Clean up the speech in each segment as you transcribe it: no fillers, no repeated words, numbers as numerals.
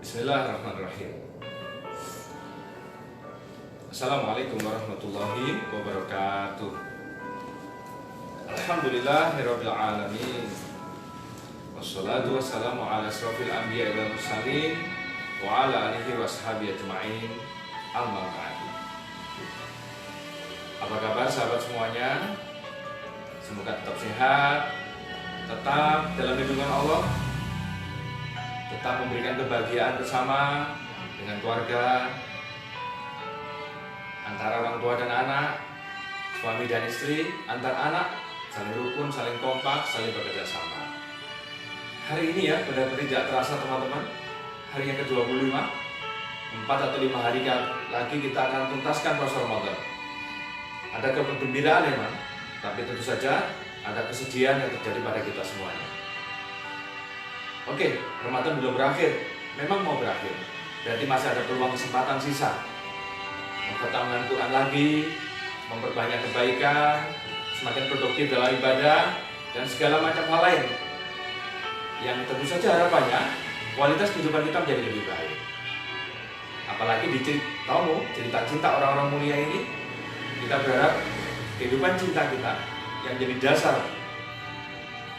Bismillahirrahmanirrahim. Assalamualaikum warahmatullahi wabarakatuh. Alhamdulillahirabbil alamin. Wassalatu wassalamu ala asrofil anbiya'i wal mursalin wa ala alihi washabihi ajma'in. Amma ba'du. Apa kabar sahabat semuanya? Semoga tetap sehat, tetap dalam lindungan Allah, tetap memberikan kebahagiaan bersama dengan keluarga, antara orang tua dan anak, suami dan istri, antar anak, saling rukun, saling kompak, saling bekerja sama. Hari ini ya, benar-benar tidak terasa teman-teman, hari yang ke-25, 4 atau 5 hari lagi kita akan tuntaskan puasa Ramadan. Ada kegembiraan memang, tapi tentu saja ada kesedihan yang terjadi pada kita semuanya. Oke, Ramadan belum berakhir, memang mau berakhir, berarti masih ada peluang kesempatan sisa. Mempertahankan Quran lagi, memperbanyak kebaikan, semakin produktif dalam ibadah, dan segala macam hal lain yang tentu saja harapannya kualitas kehidupan kita menjadi lebih baik. Apalagi di cerita cinta orang-orang mulia ini, kita berharap kehidupan cinta kita yang jadi dasar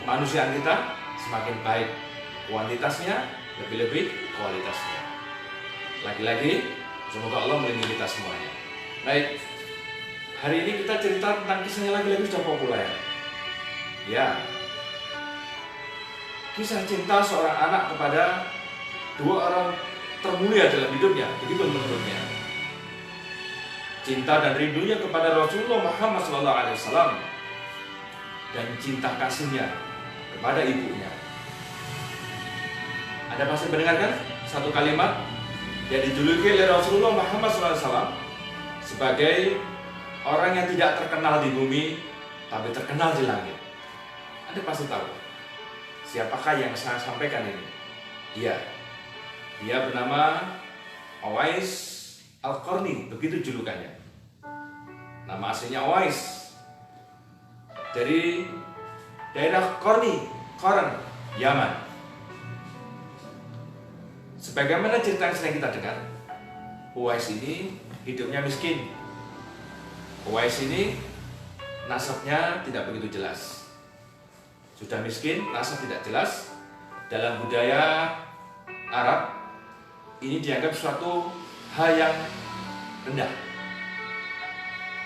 kemanusiaan kita semakin baik, kuantitasnya lebih-lebih kualitasnya. Lagi-lagi semoga Allah melindungi kita semuanya. Baik, hari ini kita cerita tentang kisahnya lagi-lagi sudah populer. Ya, kisah cinta seorang anak kepada dua orang termulia dalam hidupnya, begitu menurutnya. Cinta dan rindunya kepada Rasulullah Muhammad SAW dan cinta kasihnya kepada ibunya. Anda pasti mendengarkan satu kalimat yang dijuluki oleh Rasulullah Muhammad SAW sebagai orang yang tidak terkenal di bumi, tapi terkenal di langit. Anda pasti tahu siapakah yang saya sampaikan ini. Dia bernama Uwais Al-Qarni, begitu julukannya. Nama aslinya Uwais, dari daerah Qoran, Yaman. Sebagaimana cerita yang sering kita dengar, Uwais ini hidupnya miskin. Uwais ini nasabnya tidak begitu jelas. Sudah miskin, nasab tidak jelas. Dalam budaya Arab, ini dianggap suatu hal yang rendah.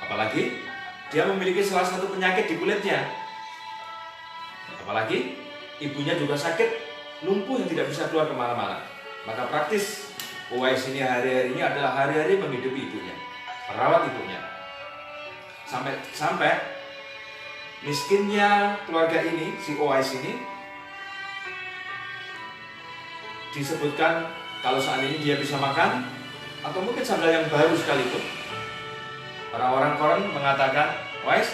Apalagi dia memiliki salah satu penyakit di kulitnya. Apalagi ibunya juga sakit, lumpuh yang tidak bisa keluar kemana-mana. Maka praktis Uwais ini hari-harinya adalah hari-hari menghidupi ibunya, merawat ibunya. Sampai miskinnya keluarga ini, si Uwais ini, disebutkan kalau saat ini dia bisa makan, atau mungkin sandal yang baru sekalipun. Orang-orang Qoran mengatakan, Uwais,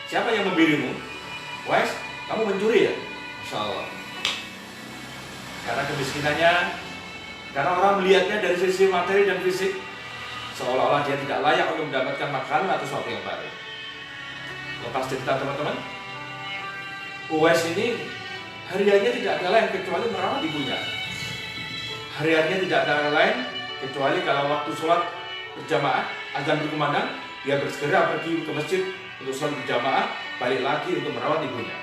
siapa yang membirimu? Uwais, kamu mencuri ya? Masya Allah. Karena kemiskinannya, karena orang melihatnya dari sisi materi dan fisik, seolah-olah dia tidak layak untuk mendapatkan makanan atau sesuatu yang baru. Lepas cerita teman-teman, Uwais ini hari-harinya tidak ada lain kecuali merawat ibunya. Hari-harinya tidak ada lain kecuali kalau waktu sholat berjamaah, azan berkumandang, dia bersegera pergi ke masjid untuk sholat berjamaah, balik lagi untuk merawat ibunya,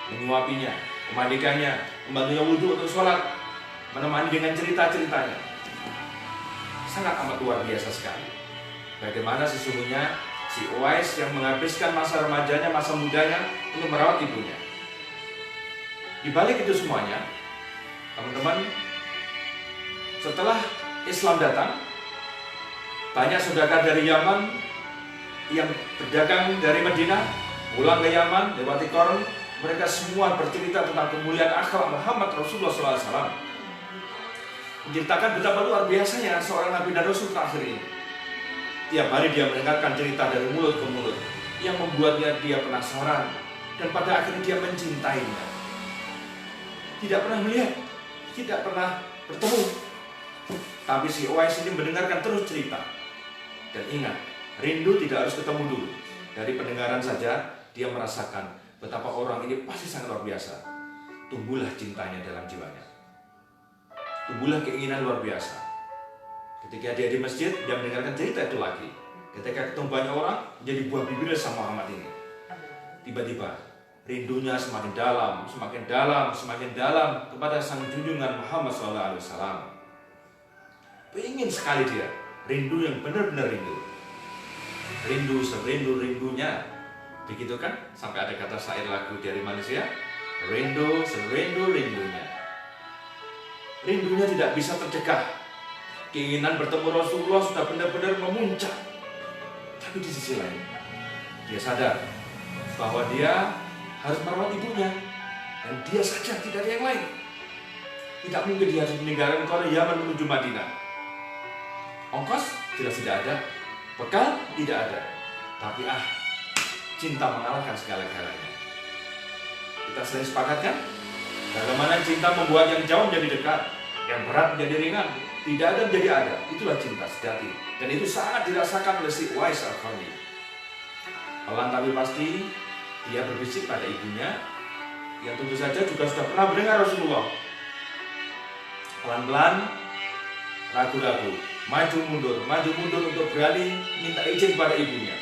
menyuapinya, memandikannya, membantunya wudhu untuk sholat, menemani dengan cerita-ceritanya. Sangat amat luar biasa sekali. Bagaimana sesungguhnya si Uwais yang menghabiskan masa remajanya, masa mudanya untuk merawat ibunya. Di balik itu semuanya, teman-teman, setelah Islam datang, banyak saudagar dari Yaman yang berdagang dari Madinah, pulang ke Yaman, lewati Qoran, mereka semua bercerita tentang kemuliaan akhlak Muhammad Rasulullah SAW. Menceritakan betapa luar biasanya seorang Nabi dan Rasul terakhir ini. Tiap hari dia mendengarkan cerita dari mulut ke mulut yang membuatnya dia penasaran dan pada akhirnya dia mencintainya. Tidak pernah melihat, tidak pernah bertemu, tapi si Uwais ini mendengarkan terus cerita. Dan ingat, rindu tidak harus ketemu dulu. Dari pendengaran saja dia merasakan betapa orang ini pasti sangat luar biasa. Tumbuhlah cintanya dalam jiwanya. tumbuhlah keinginan luar biasa. Ketika dia di masjid, dia mendengarkan cerita itu lagi. Ketika ketemu banyak orang, jadi buah bibirnya sama Muhammad ini. Tiba-tiba rindunya semakin dalam, semakin dalam, semakin dalam kepada sang junjungan Muhammad SAW. Pengen sekali dia, rindu yang benar-benar rindu. Rindu serindu-rindunya. Begitu kan? Sampai ada kata syair lagu dari manusia, rindu serindu-rindunya. Rindunya tidak bisa tercegah. Keinginan bertemu Rasulullah sudah benar-benar memuncak. Tapi di sisi lain, dia sadar bahwa dia harus merawat ibunya. Dan dia saja, tidak ada yang lain. Tidak mungkin dia harus meninggalkan kota Yaman menuju Madinah. Ongkos jelas tidak ada, bekal tidak ada. Tapi cinta mengalahkan segala-galanya. Kita sering sepakat kan? Bagaimana cinta membuat yang jauh menjadi dekat, yang berat menjadi ringan, tidak ada menjadi ada. Itulah cinta sejati. Dan itu sangat dirasakan oleh si Uwais Al-Qarni. Pelan tapi pasti dia berbisik pada ibunya, yang tentu saja juga sudah pernah mendengar Rasulullah. Pelan-pelan, ragu-ragu, maju mundur untuk berani minta izin pada ibunya.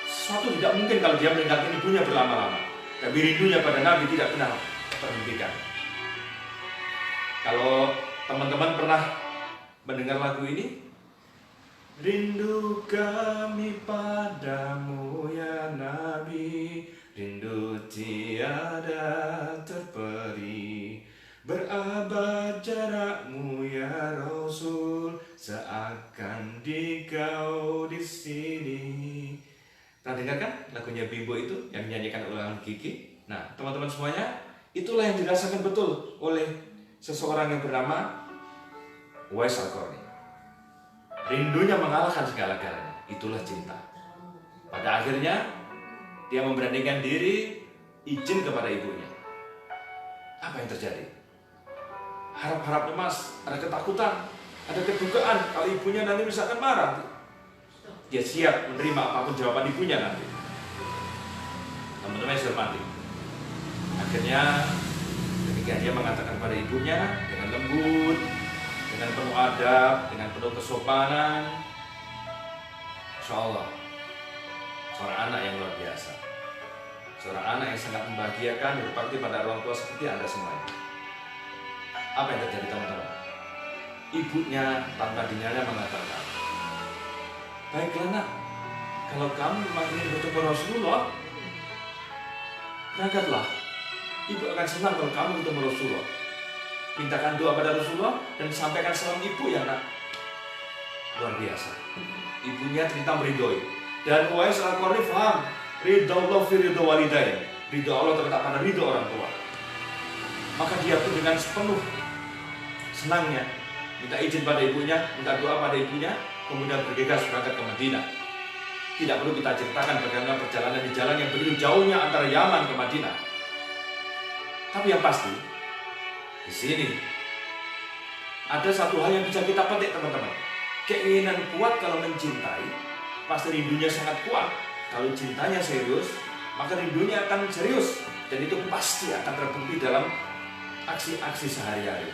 Sesuatu tidak mungkin kalau dia meninggalkan ibunya berlama-lama. Tapi rindunya pada Nabi tidak pernah terhentikan. Kalau teman-teman pernah mendengar lagu ini, rindu kami padamu ya Nabi, rindu tiada terperi, berabad jarakmu ya Rasul, seakan dikau di sini. Pernah dengar kan lagunya Bimbo itu yang dinyanyikan oleh Kiki? Nah, teman-teman semuanya, itulah yang dirasakan betul oleh seseorang yang bernama Uwais Al-Qarni. Rindunya mengalahkan segala-galanya. Itulah cinta. Pada akhirnya dia memberanikan diri izin kepada ibunya. Apa yang terjadi? Harap-harap cemas, ada ketakutan, ada kedugaan kalau ibunya nanti misalkan marah. Dia siap menerima apapun jawaban ibunya nanti. Teman-teman yang hormati. Akhirnya ketika dia mengatakan pada ibunya dengan lembut, dengan penuh adab, dengan penuh kesopanan, Insya Allah seorang anak yang luar biasa, seorang anak yang sangat membahagiakan, berbakti pada orang tua seperti Anda semuanya. Apa yang terjadi teman-teman? Ibunya tanpa dinyanya mengatakan, baiklah nak, kalau kamu memang ingin bertemu Rasulullah, berangkatlah. Ibu akan senang kalau kamu bertemu Rasulullah. Mintakan doa pada Rasulullah dan sampaikan salam ibu ya nak. Luar biasa. Ibunya ternyata meridhoi. Dan Uwais Al-Qarni faham, ridho Allah fi ridho walidain. Ridho Allah terletak pada ridho orang tua. Maka dia pun dengan sepenuh senangnya minta izin pada ibunya, minta doa pada ibunya, kemudian bergegas berangkat ke Madinah. Tidak perlu kita ceritakan bagaimana perjalanan di jalan yang begitu jauhnya antara Yaman ke Madinah. Tapi yang pasti, di sini ada satu hal yang bisa kita petik teman-teman. Keinginan kuat kalau mencintai, pasti rindunya sangat kuat. Kalau cintanya serius, maka rindunya akan serius. Dan itu pasti akan terbukti dalam aksi-aksi sehari-hari.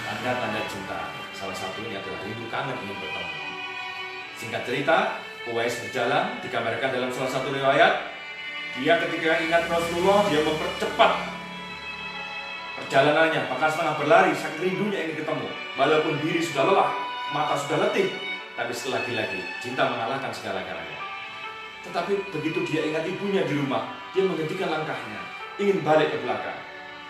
Tanda-tanda cinta, salah satunya adalah rindu kangen ingin bertemu. Singkat cerita, Uwais berjalan, digambarkan dalam salah satu riwayat, dia ketika ingat Rasulullah, dia mempercepat perjalanannya, bahkan setengah berlari, saking rindunya ingin ketemu. Walaupun diri sudah lelah, mata sudah letih, tapi sekali lagi, cinta mengalahkan segala-galanya. Tetapi begitu dia ingat ibunya di rumah, dia menghentikan langkahnya, ingin balik ke belakang.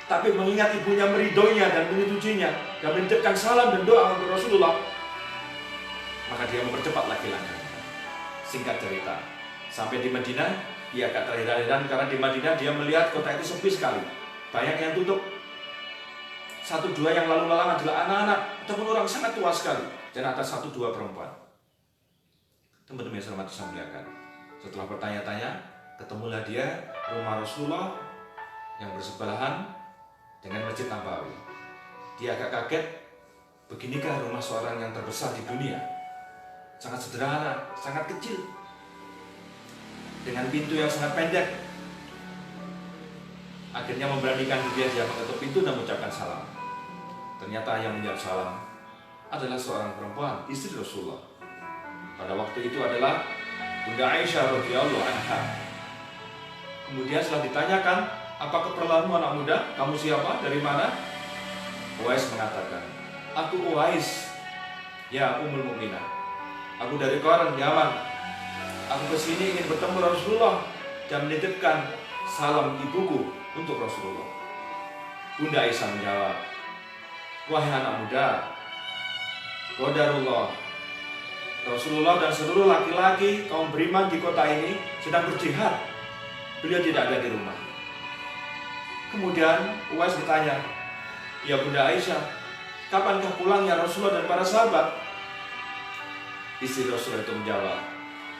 Tapi mengingat ibunya meridhoinya dan menyetujuinya dan menitipkan salam dan doa untuk Rasulullah, maka dia mempercepat lagi langkahnya. Singkat cerita, sampai di Madinah, dia agak terheran-heran karena di Madinah dia melihat kota itu sepi sekali, banyak yang tutup. Satu dua yang lalu lalang adalah anak-anak ataupun orang sangat tua sekali, dan ada satu dua perempuan. Teman-teman yang selamat saya muliakan, setelah bertanya-tanya, ketemulah dia rumah Rasulullah yang bersebelahan dengan Masjid Nabawi. Dia agak kaget, beginikah rumah seorang yang terbesar di dunia? Sangat sederhana, sangat kecil, dengan pintu yang sangat pendek. Akhirnya memberanikan dia mengetuk pintu dan mengucapkan salam. Ternyata yang menjawab salam adalah seorang perempuan, istri Rasulullah. Pada waktu itu adalah Bunda Aisyah radhiyallahu anha. Kemudian setelah ditanyakan, apa keperluanmu anak muda? Kamu siapa? Dari mana? Uwais mengatakan, aku Uwais, ya Ummul Mukminah. Aku dari Qaran, Yaman. Aku kesini ingin bertemu Rasulullah dan menitipkan salam ibuku untuk Rasulullah. Bunda Aisyah menjawab, wahai anak muda, qadarullah, Rasulullah dan seluruh laki-laki kaum beriman di kota ini sedang berjihad. Beliau tidak ada di rumah. Kemudian Uwais bertanya, ya Bunda Aisyah, kapankah pulangnya Rasulullah dan para sahabat? Istri Rasulullah itu menjawab,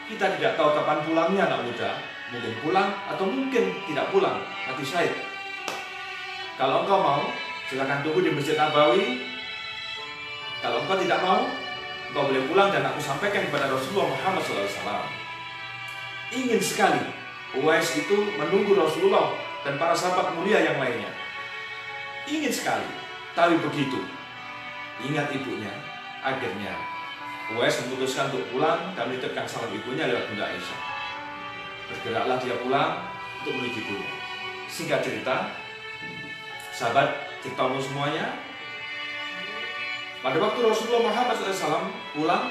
kita tidak tahu kapan pulangnya anak muda. Mungkin pulang atau mungkin tidak pulang, mati syahid. Kalau engkau mau, silakan tunggu di Masjid Nabawi. Kalau engkau tidak mau, engkau boleh pulang dan aku sampaikan kepada Rasulullah Muhammad SAW. Ingin sekali Uwais itu menunggu Rasulullah dan para sahabat mulia yang lainnya. Ingin sekali, tapi begitu ingat ibunya. Akhirnya Uwais memutuskan untuk pulang dan menitipkan salam ibunya lewat Bunda Aisyah. Bergeraklah dia pulang untuk menuju ibunya. Singkat cerita, sahabat diketahui semuanya. Pada waktu Rasulullah Muhammad SAW pulang,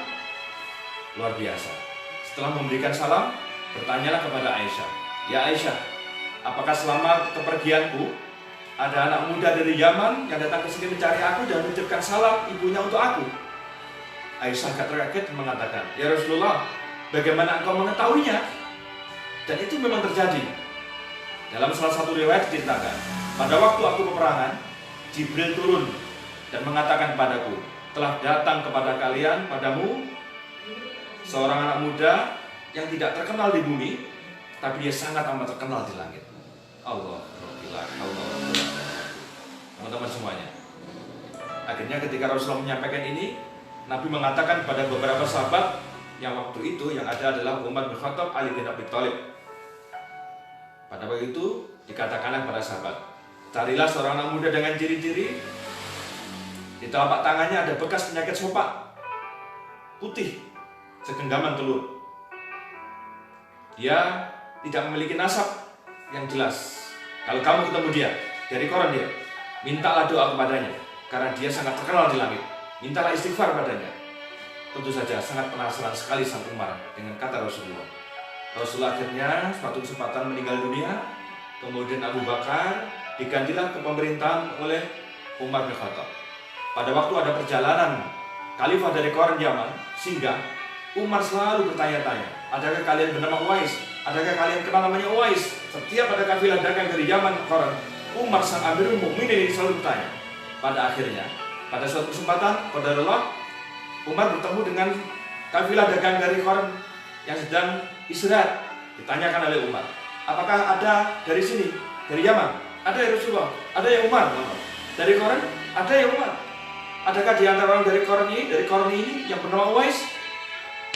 luar biasa. Setelah memberikan salam, bertanyalah kepada Aisyah, ya Aisyah, apakah selama kepergianku ada anak muda dari Yaman yang datang ke sini mencari aku dan menitipkan salam ibunya untuk aku? Aisyah agak terkaget mengatakan, ya Rasulullah, bagaimana engkau mengetahuinya? Dan itu memang terjadi. Dalam salah satu riwayat diceritakan, pada waktu aku peperangan, Jibril turun dan mengatakan kepadaku, telah datang kepada kalian, padamu, seorang anak muda yang tidak terkenal di bumi, tapi dia sangat amat terkenal di langit. Allah, teman-teman semuanya. Akhirnya ketika Rasulullah menyampaikan ini, Nabi mengatakan kepada beberapa sahabat yang waktu itu yang ada adalah Umar bin Khattab, Ali bin Abi Thalib. Pada waktu itu dikatakanlah kepada sahabat, carilah seorang anak muda dengan ciri-ciri di telapak tangannya ada bekas penyakit sopak putih segenggaman telur. Dia tidak memiliki nasab yang jelas. Kalau kamu ketemu dia dari koran dia, mintalah doa kepadanya karena dia sangat terkenal di langit. Mintalah istighfar padanya. Tentu saja sangat penasaran sekali sang Umar dengan kata Rasulullah. Rasulullah akhirnya suatu kesempatan meninggal dunia. Kemudian Abu Bakar digantilah kepemerintahan oleh Umar bin Khattab. Pada waktu ada perjalanan khalifah dari Qaran Yaman singgah, Umar selalu bertanya-tanya, adakah kalian bernama Uwais? Adakah kalian kenal namanya Uwais? Setiap ada kafilah dagang dari Yaman ke Qaran, Umar sang Amirul Mukminin selalu bertanya. Pada akhirnya, pada suatu kesempatan, qadarullah, Umar bertemu dengan kafilah dagang dari Qaran yang sedang istirahat. Ditanyakan oleh Umar, apakah ada dari sini, dari Yaman? Ada ya Rasulullah? Ada ya Umar? Dari Qaran? Ada ya Umar? Adakah di antara orang dari Qaran ini yang bernama Uwais?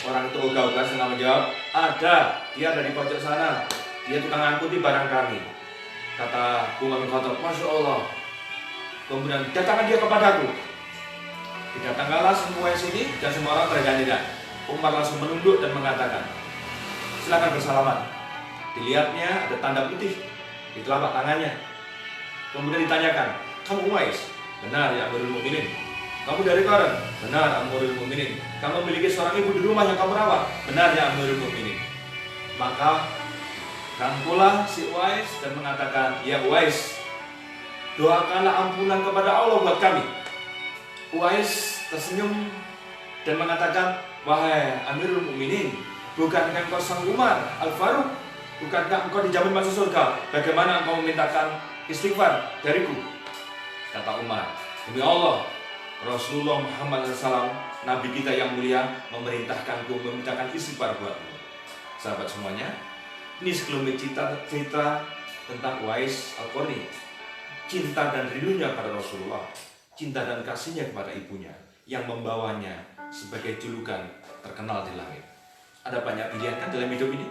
Orang itu ogah-ogah senang menjawab, ada, dia dari pojok sana, dia tukang angkuti barang kami. Kata Umar bin Khattab, Masya Allah. Kemudian datangkan dia kepadaku. Didatangkanlah semua sini dan semua orang tergandingan. Umar langsung menunduk dan mengatakan, silakan bersalaman. Dilihatnya ada tanda putih di telapak tangannya. Kemudian ditanyakan, kamu Uwais? Benar ya Amirul Mukminin. Kamu dari Qaran? Benar Amirul Mukminin. Kamu memiliki seorang ibu di rumah yang kamu rawat? Benar ya Amirul Mukminin. Maka rangkulah si Uwais dan mengatakan, ya Uwais, doakanlah ampunan kepada Allah buat kami. Uwais tersenyum dan mengatakan, wahai Amirul Mukminin, bukankah engkau sang Umar Al-Faruq? Bukankah engkau dijamin masuk surga? Bagaimana engkau memintakan istighfar dariku? Kata Umar, demi Allah, Rasulullah Muhammad SAW, Nabi kita yang mulia, memerintahkanku memintakan istighfar buatmu. Sahabat semuanya, ini sekelumit cerita tentang Uwais Al-Qarni. Cinta dan rindunya pada Rasulullah, cinta dan kasihnya kepada ibunya, yang membawanya sebagai julukan terkenal di langit. Ada banyak pilihan kan dalam hidup ini?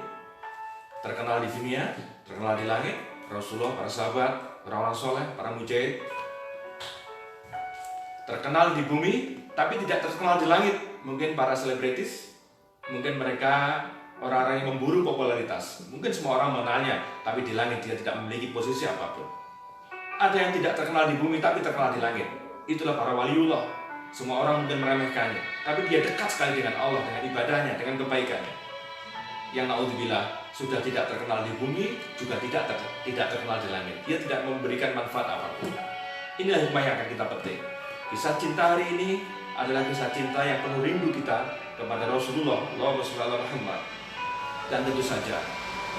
Terkenal di dunia, terkenal di langit, Rasulullah, para sahabat, orang-orang soleh, para mujahid. terkenal di bumi tapi tidak terkenal di langit. Mungkin para selebritis, mungkin mereka orang-orang yang memburu popularitas. Mungkin semua orang mengenalnya, tapi di langit dia tidak memiliki posisi apapun. Ada yang tidak terkenal di bumi tapi terkenal di langit. Itulah para waliullah. Semua orang mungkin meremehkannya, tapi dia dekat sekali dengan Allah, dengan ibadahnya, dengan kebaikannya. Yang naudzubillah sudah tidak terkenal di bumi, juga tidak terkenal di langit. Dia tidak memberikan manfaat apapun. Inilah hikmah yang akan kita petik. Kisah cinta hari ini adalah kisah cinta yang penuh rindu kita kepada Rasulullah, Allahumma sholli ala Muhammad. Dan tentu saja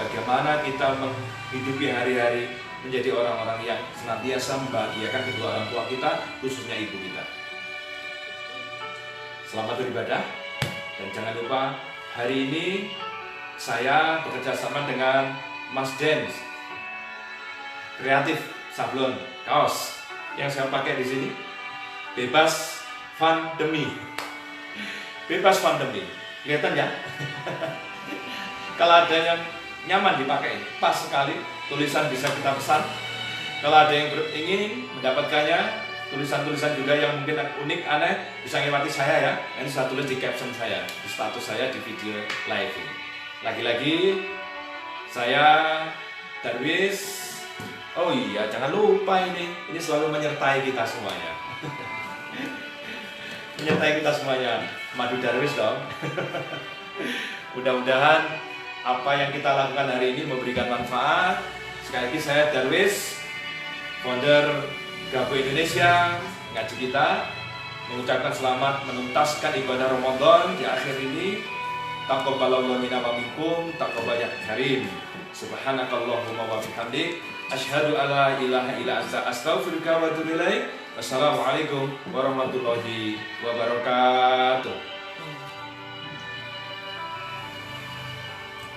bagaimana kita menghidupi hari-hari menjadi orang-orang yang senantiasa membahagiakan kedua orang tua kita, khususnya ibu kita. Selamat beribadah, dan jangan lupa hari ini saya bekerja sama dengan Mas James, kreatif sablon kaos yang saya pakai di sini. Bebas pandemi, bebas pandemi, kelihatan ya? Kalau ada yang nyaman dipakai, pas sekali, tulisan bisa kita pesan. Kalau ada yang ingin mendapatkannya, tulisan-tulisan juga yang mungkin unik, aneh, bisa ngewati saya ya. Ini saya tulis di caption saya, di status saya di video live ini. Lagi-lagi saya Darwis. Oh iya, jangan lupa ini selalu menyertai kita semuanya. Menyertai kita semuanya, Madu Darwis dong. Mudah-mudahan apa yang kita lakukan hari ini memberikan manfaat. Sekali lagi saya Darwis, founder Gabo Indonesia, ngaji kita, mengucapkan selamat menuntaskan ibadah Ramadan di akhir ini. Taqabbalallahu minna wa minkum taqabbalan karim. Subhanakallahumma wa bihamdik, asyhadu alla ilaha illa anta, astaghfiruka wa atubu ilaik. Wassalamualaikum warahmatullahi wabarakatuh.